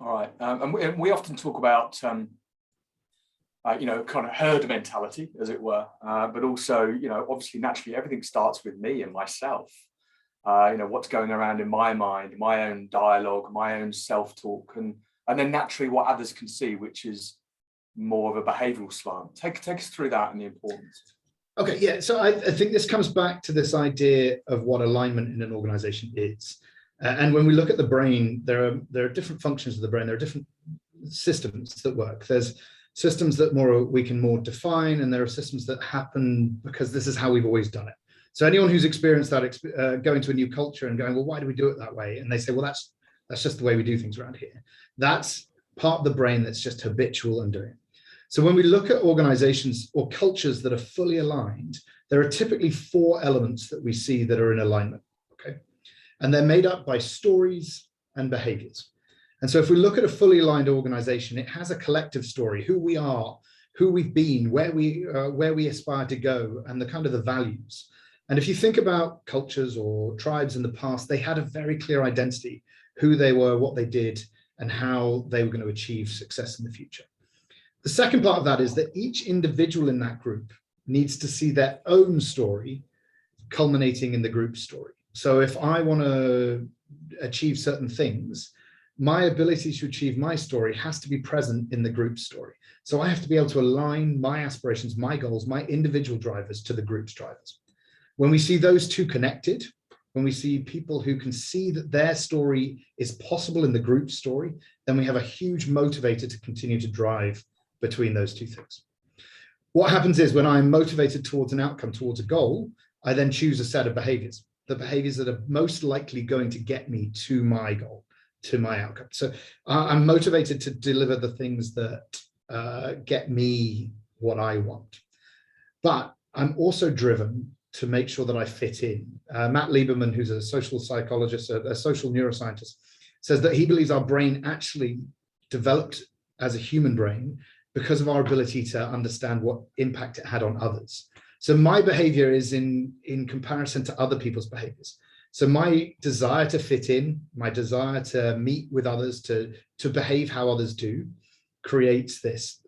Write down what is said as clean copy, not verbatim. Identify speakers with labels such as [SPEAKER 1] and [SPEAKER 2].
[SPEAKER 1] All right. And we often talk about, kind of herd mentality, as it were, but also, obviously, naturally, everything starts with me and myself. What's going around in my mind, my own dialogue, my own self-talk, and then naturally what others can see, which is more of a behavioural slant. Take us through that and the importance.
[SPEAKER 2] Okay, yeah. So I think this comes back to this idea of what alignment in an organization is. And when we look at the brain, there are different functions of the brain. There are different systems that work. There's systems that we can more define, and there are systems that happen because this is how we've always done it. So anyone who's experienced that, going to a new culture and going, well, why do we do it that way? And they say, well, that's just the way we do things around here. That's part of the brain that's just habitual and doing. So when we look at organizations or cultures that are fully aligned, there are typically 4 elements that we see that are in alignment, okay? And they're made up by stories and behaviors. And so if we look at a fully aligned organization, it has a collective story, who we are, who we've been, where we aspire to go, and the kind of the values. And if you think about cultures or tribes in the past, they had a very clear identity, who they were, what they did, and how they were going to achieve success in the future. The second part of that is that each individual in that group needs to see their own story culminating in the group story. So if I want to achieve certain things, my ability to achieve my story has to be present in the group story. So I have to be able to align my aspirations, my goals, my individual drivers to the group's drivers. When we see those two connected, when we see people who can see that their story is possible in the group story, then we have a huge motivator to continue to drive between those two things. What happens is when I'm motivated towards an outcome, towards a goal, I then choose a set of behaviors, the behaviors that are most likely going to get me to my goal, to my outcome. So I'm motivated to deliver the things that get me what I want. But I'm also driven to make sure that I fit in. Matt Lieberman, who's a social psychologist, a social neuroscientist, says that he believes our brain actually developed as a human brain because of our ability to understand what impact it had on others. So my behavior is in comparison to other people's behaviors. So my desire to fit in, my desire to meet with others, to behave how others do, creates this